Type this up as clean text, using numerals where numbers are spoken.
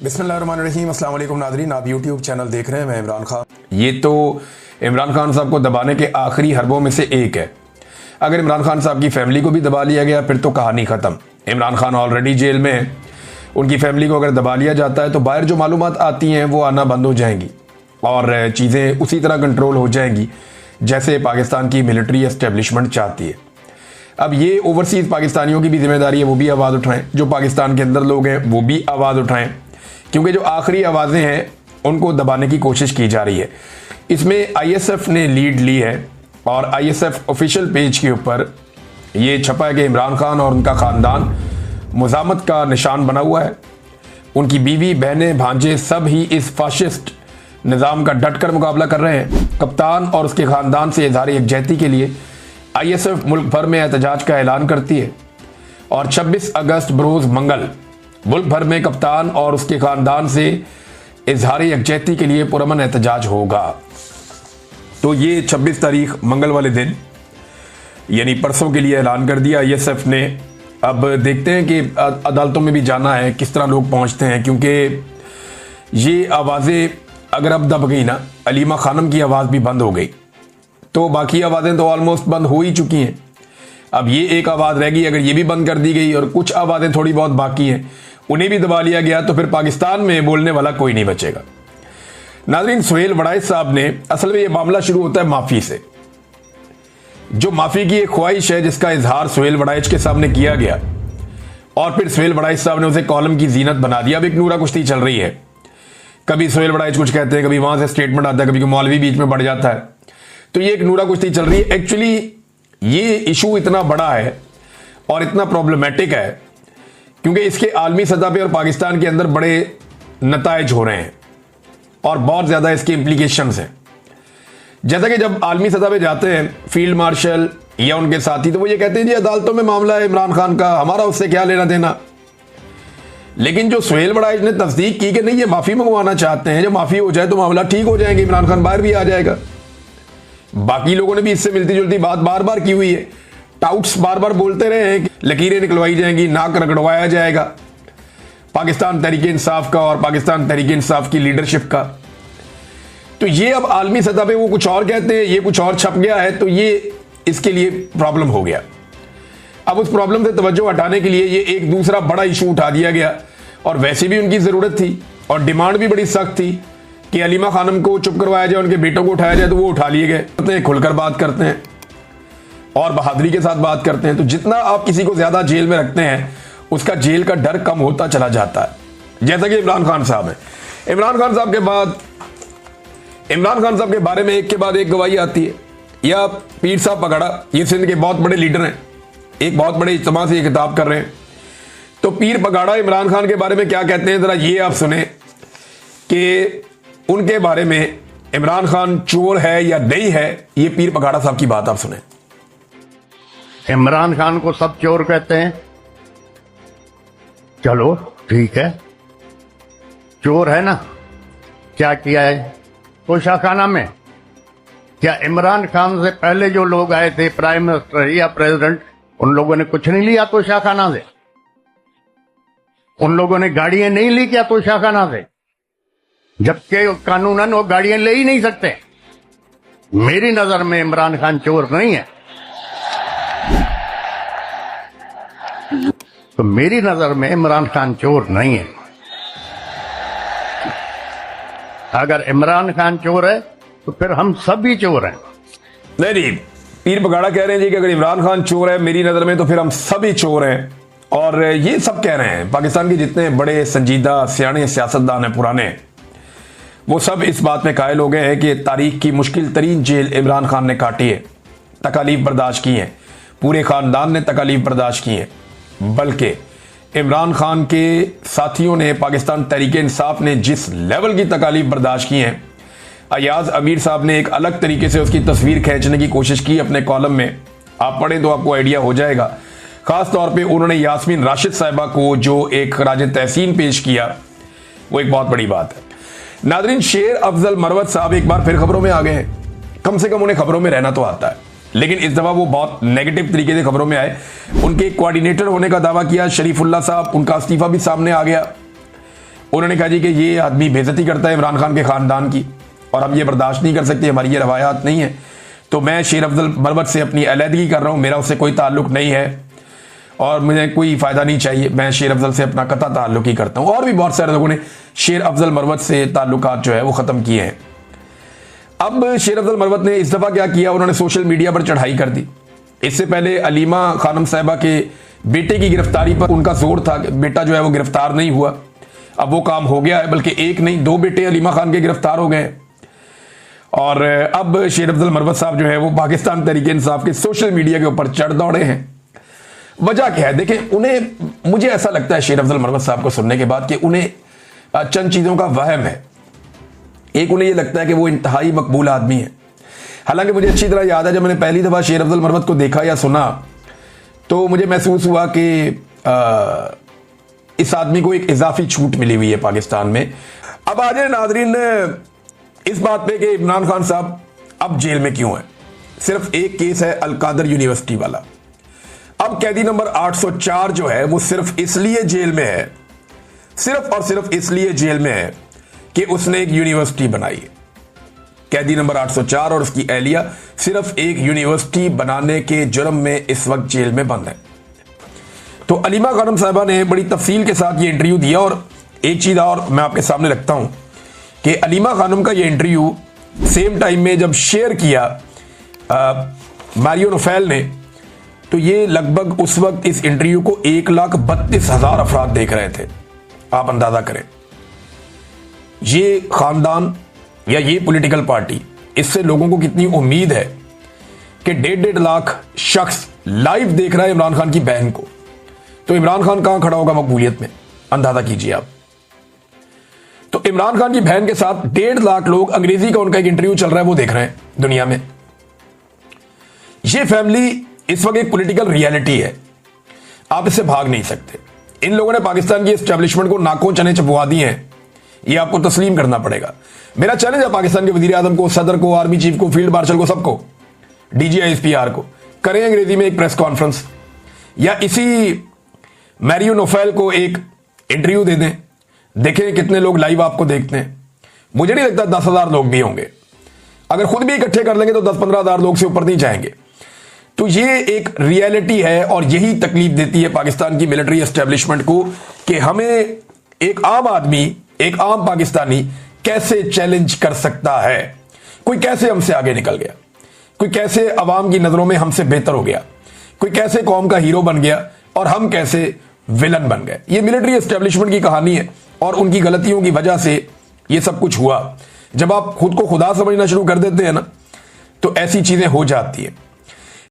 बिस्मिल्लाहिर्रहमानिर्रहीम, अस्सलाम वालेकुम नाज़रीन, आप यूट्यूब चैनल देख रहे हैं। मैं इमरान खान। ये तो इमरान खान साहब को दबाने के आखिरी हरबों में से एक है। अगर इमरान खान साहब की फैमिली को भी दबा लिया गया फिर तो कहानी ख़त्म। इमरान खान ऑलरेडी जेल में है, उनकी फैमिली को अगर दबा लिया जाता है तो बाहर जो मालूमात आती हैं वो आना बंद हो जाएंगी और चीज़ें उसी तरह कंट्रोल हो जाएंगी जैसे पाकिस्तान की मिलिट्री एस्टेब्लिशमेंट चाहती है। अब ये ओवरसीज़ पाकिस्तानियों की भी जिम्मेदारी है, वो भी आवाज़ उठाएं। जो पाकिस्तान के अंदर लोग हैं वो भी आवाज़ उठाएं, क्योंकि जो आखिरी आवाज़ें हैं उनको दबाने की कोशिश की जा रही है। इसमें आईएसएफ ने लीड ली है और आईएसएफ ऑफिशियल पेज के ऊपर ये छपा है कि इमरान खान और उनका ख़ानदान मुज़ामत का निशान बना हुआ है। उनकी बीवी, बहनें, भांजे सब ही इस फाशिस्ट निज़ाम का डटकर मुकाबला कर रहे हैं। कप्तान और उसके ख़ानदान से इज़हार यकजहती के लिए आईएसएफ मुल्क भर में एहतजाज का ऐलान करती है और 26 अगस्त बरोज़ मंगल मुल्क भर में कप्तान और उसके ख़ानदान से इज़हार यकजहती के लिए पुरअमन एहतजाज होगा। तो ये 26 तारीख मंगल वाले दिन यानी परसों के लिए ऐलान कर दिया आईएसएफ ने। अब देखते हैं कि अदालतों में भी जाना है, किस तरह लोग पहुंचते हैं, क्योंकि ये आवाज़ें अगर अब दब गई ना, अलीमा खानम की आवाज़ भी बंद हो गई तो बाकी आवाज़ें तो ऑलमोस्ट बंद हो ही चुकी हैं। अब ये एक आवाज़ रह गई, अगर ये भी बंद कर दी गई और कुछ आवाज़ें थोड़ी बहुत बाकी हैं उन्हें भी दबा लिया गया तो फिर पाकिस्तान में बोलने वाला कोई नहीं बचेगा। नाज़रीन, सुहेल वड़ाइच साहब ने, असल में ये मामला शुरू होता है माफ़ी से। जो माफ़ी की एक ख्वाहिश है जिसका इजहार सुहेल वड़ाइच के सामने किया गया और फिर सुहेल वड़ाइच साहब ने उसे कॉलम की जीनत बना दिया। अब एक नूरा कुश्ती चल रही है, कभी सुहेल वड़ाइच कुछ कहते हैं, कभी वहां से स्टेटमेंट आता है, कभी मौलवी बीच में बढ़ जाता है। तो ये एक नूरा कुश्ती चल रही है। एक्चुअली ये इशू इतना बड़ा है और इतना प्रॉब्लमेटिक है क्योंकि इसके आलमी सतह पे और पाकिस्तान के अंदर बड़े नताइज हो रहे हैं और बहुत ज़्यादा इसके इम्प्लीकेशंस हैं। जैसा कि जब आलमी सतह पे जाते हैं फील्ड मार्शल या उनके साथी तो वो ये कहते हैं जी अदालतों में मामला है इमरान खान का, हमारा उससे क्या लेना देना। लेकिन जो सुहेल वड़ाइच ने तस्दीक की कि नहीं ये माफ़ी मंगवाना चाहते हैं, जब माफ़ी हो जाए तो मामला ठीक हो जाएंगे, इमरान खान बाहर भी आ जाएगा। बाकी लोगों ने भी इससे मिलती जुलती बात बार बार की हुई है। टाउट्स बार बार बोलते रहे हैं कि लकीरें निकलवाई जाएंगी, नाक रगड़वाया जाएगा पाकिस्तान तहरीक इंसाफ का और पाकिस्तान तहरीक इंसाफ की लीडरशिप का। तो ये अब आलमी सतह पे वो कुछ और कहते हैं, ये कुछ और छप गया है, तो ये इसके लिए प्रॉब्लम हो गया। अब उस प्रॉब्लम से तवज्जो हटाने के लिए ये एक दूसरा बड़ा इशू उठा दिया गया और वैसे भी उनकी ज़रूरत थी और डिमांड भी बड़ी सख्त थी कि अलीमा खानम को चुप करवाया जाए, उनके बेटों को उठाया जाए, तो वो उठा लिए गए। खुलकर बात करते हैं और बहादुरी के साथ बात करते हैं। तो जितना आप किसी को ज़्यादा जेल में रखते हैं उसका जेल का डर कम होता चला जाता है। जैसा कि इमरान खान साहब है, इमरान खान साहब के बाद इमरान खान साहब के बारे में एक के बाद एक गवाही आती है। या पीर साहब पगड़ा, ये सिंध के बहुत बड़े लीडर हैं, एक बहुत बड़े इज्तिमा से ये खिताब कर रहे हैं। तो पीर पगाड़ा इमरान खान के बारे में क्या कहते हैं, जरा ये आप सुने कि उनके बारे में इमरान खान चोर है या नहीं है। ये पीर पगाड़ा साहब की बात आप सुने। इमरान खान को सब चोर कहते हैं, चलो ठीक है, चोर है ना। क्या किया है तोशाखाना में? क्या इमरान खान से पहले जो लोग आए थे, प्राइम मिनिस्टर या प्रेसिडेंट, उन लोगों ने कुछ नहीं लिया तोशाखाना से? उन लोगों ने गाड़ियां नहीं ली क्या तोशाखाना से? जबकि कानूनन वो गाड़ियां ले ही नहीं सकते। मेरी नजर में इमरान खान चोर नहीं है। तो मेरी नजर में इमरान खान चोर नहीं है। अगर इमरान खान चोर है तो फिर हम सभी चोर हैं। नहीं, पीर पगाड़ा कह रहे हैं जी कि अगर इमरान खान चोर है मेरी नजर में तो फिर हम सभी चोर हैं। और ये सब कह रहे हैं पाकिस्तान के जितने बड़े संजीदा सियाने सियासतदान हैं पुराने, वो सब इस बात में कायल हो गए हैं कि तारीख की मुश्किल तरीन जेल इमरान खान ने काटी है, तकालीफ बर्दाश्त की हैं, पूरे ख़ानदान ने तकालीफ बर्दाश्त की हैं। बल्कि इमरान खान के साथियों ने, पाकिस्तान तहरीक इंसाफ ने जिस लेवल की तकालीफ बर्दाश्त की हैं, अयाज अमीर साहब ने एक अलग तरीके से उसकी तस्वीर खींचने की कोशिश की अपने कॉलम में। आप पढ़ें तो आपको आइडिया हो जाएगा। ख़ास तौर पे उन्होंने यास्मीन राशिद साहिबा को जो एक खराज तहसीन पेश किया, वो एक बहुत बड़ी बात है। नादरीन, शेर अफजल मरवत साहब एक बार फिर खबरों में आ गए हैं। कम से कम उन्हें खबरों में रहना तो आता है, लेकिन इस दफा वो बहुत नेगेटिव तरीके से खबरों में आए। उनके कोऑर्डिनेटर होने का दावा किया शरीफुल्लाह साहब, उनका इस्तीफा भी सामने आ गया उन्होंने कहा जी कि ये आदमी बेइज्जती करता है इमरान खान के ख़ानदान की और हम ये बर्दाश्त नहीं कर सकते, हमारी ये रवायात नहीं है। तो मैं शेर अफजल मरवत से अपनी अलहदगी कर रहा हूँ, मेरा उससे कोई ताल्लुक नहीं है और मुझे कोई फ़ायदा नहीं चाहिए, मैं शेर अफजल से अपना कता ताल्लुक ही करता हूँ। और भी बहुत सारे लोगों ने शेर अफजल मरवत से ताल्लुकात जो है वो ख़त्म किए हैं। अब शेर अफजल मरवत ने इस दफ़ा क्या किया, उन्होंने सोशल मीडिया पर चढ़ाई कर दी। इससे पहले अलीमा खानम साहिबा के बेटे की गिरफ्तारी पर उनका जोर था, बेटा जो है वो गिरफ्तार नहीं हुआ। अब वो काम हो गया है, बल्कि एक नहीं 2 बेटे अलीमा खान के गिरफ्तार हो गए। और अब शेर अफजल मरवत साहब जो है वो पाकिस्तान तहरीक इंसाफ के सोशल मीडिया के ऊपर चढ़ दौड़े हैं। वजह क्या है, देखें उन्हें, मुझे ऐसा लगता है शेर अफजल मरवत साहब को सुनने के बाद कि उन्हें चंद चीज़ों का वहम है। एक, उन्हें यह लगता है कि वो इंतहाई मकबूल आदमी है। हालांकि मुझे अच्छी तरह याद है जब मैंने पहली दफ़ा शेर अफजल मरवत को देखा या सुना तो मुझे महसूस हुआ कि इस आदमी को एक इजाफी छूट मिली हुई है पाकिस्तान में। अब आ जाए नाजरीन इस बात पे कि इमरान खान साहब अब जेल में क्यों है। सिर्फ एक केस है अलकादर यूनिवर्सिटी वाला। अब कैदी नंबर 804 जो है वो सिर्फ इसलिए जेल में है, सिर्फ और सिर्फ इसलिए जेल में है कि उसने एक यूनिवर्सिटी बनाई है। कैदी नंबर 804 और उसकी एहलिया सिर्फ एक यूनिवर्सिटी बनाने के जुर्म में इस वक्त जेल में बंद है। तो अलीमा खानम साहिबा ने बड़ी तफसील के साथ ये इंटरव्यू दिया। और एक चीज़ और मैं आपके सामने रखता हूं कि अलीमा खानम का ये इंटरव्यू सेम टाइम में जब शेयर किया मारियो नोफेल ने, तो ये लगभग उस वक्त इस इंटरव्यू को 1,32,000 अफराद देख रहे थे। आप अंदाजा करें, ये खानदान या ये पॉलिटिकल पार्टी, इससे लोगों को कितनी उम्मीद है कि 1.5 लाख शख्स लाइव देख रहा है इमरान खान की बहन को। तो इमरान खान कहां खड़ा होगा मकबूलियत में, अंदाजा कीजिए आप। तो इमरान खान की बहन के साथ 1.5 लाख लोग, अंग्रेजी का उनका एक इंटरव्यू चल रहा है, वो देख रहे हैं दुनिया में। ये फैमिली इस वक्त एक पॉलिटिकल रियलिटी है, आप इससे भाग नहीं सकते। इन लोगों ने पाकिस्तान की एस्टेब्लिशमेंट को नाकों चने चबवा दिए हैं, ये आपको तस्लीम करना पड़ेगा। मेरा चैलेंज है पाकिस्तान के वजीर आजम को, सदर को, आर्मी चीफ को, फील्ड मार्शल को, सबको, DGISPR को, करें अंग्रेजी में एक प्रेस कॉन्फ्रेंस या इसी मैरियो नोफेल को एक इंटरव्यू दे दें, देखें कितने लोग लाइव आपको देखते हैं। मुझे नहीं लगता 10,000 लोग भी होंगे। अगर खुद भी इकट्ठे कर लेंगे तो 10-15,000 लोग से ऊपर नहीं जाएंगे। तो ये एक रियलिटी है और यही तकलीफ देती है पाकिस्तान की मिलिट्री एस्टेब्लिशमेंट को कि हमें एक आम आदमी, एक आम पाकिस्तानी कैसे चैलेंज कर सकता है। कोई कैसे हमसे आगे निकल गया, कोई कैसे अवाम की नजरों में हमसे बेहतर हो गया, कोई कैसे कौम का हीरो बन गया और हम कैसे विलन बन गए। ये मिलिट्री एस्टेब्लिशमेंट की कहानी है और उनकी गलतियों की वजह से ये सब कुछ हुआ। जब आप खुद को खुदा समझना शुरू कर देते हैं ना, तो ऐसी चीजें हो जाती है।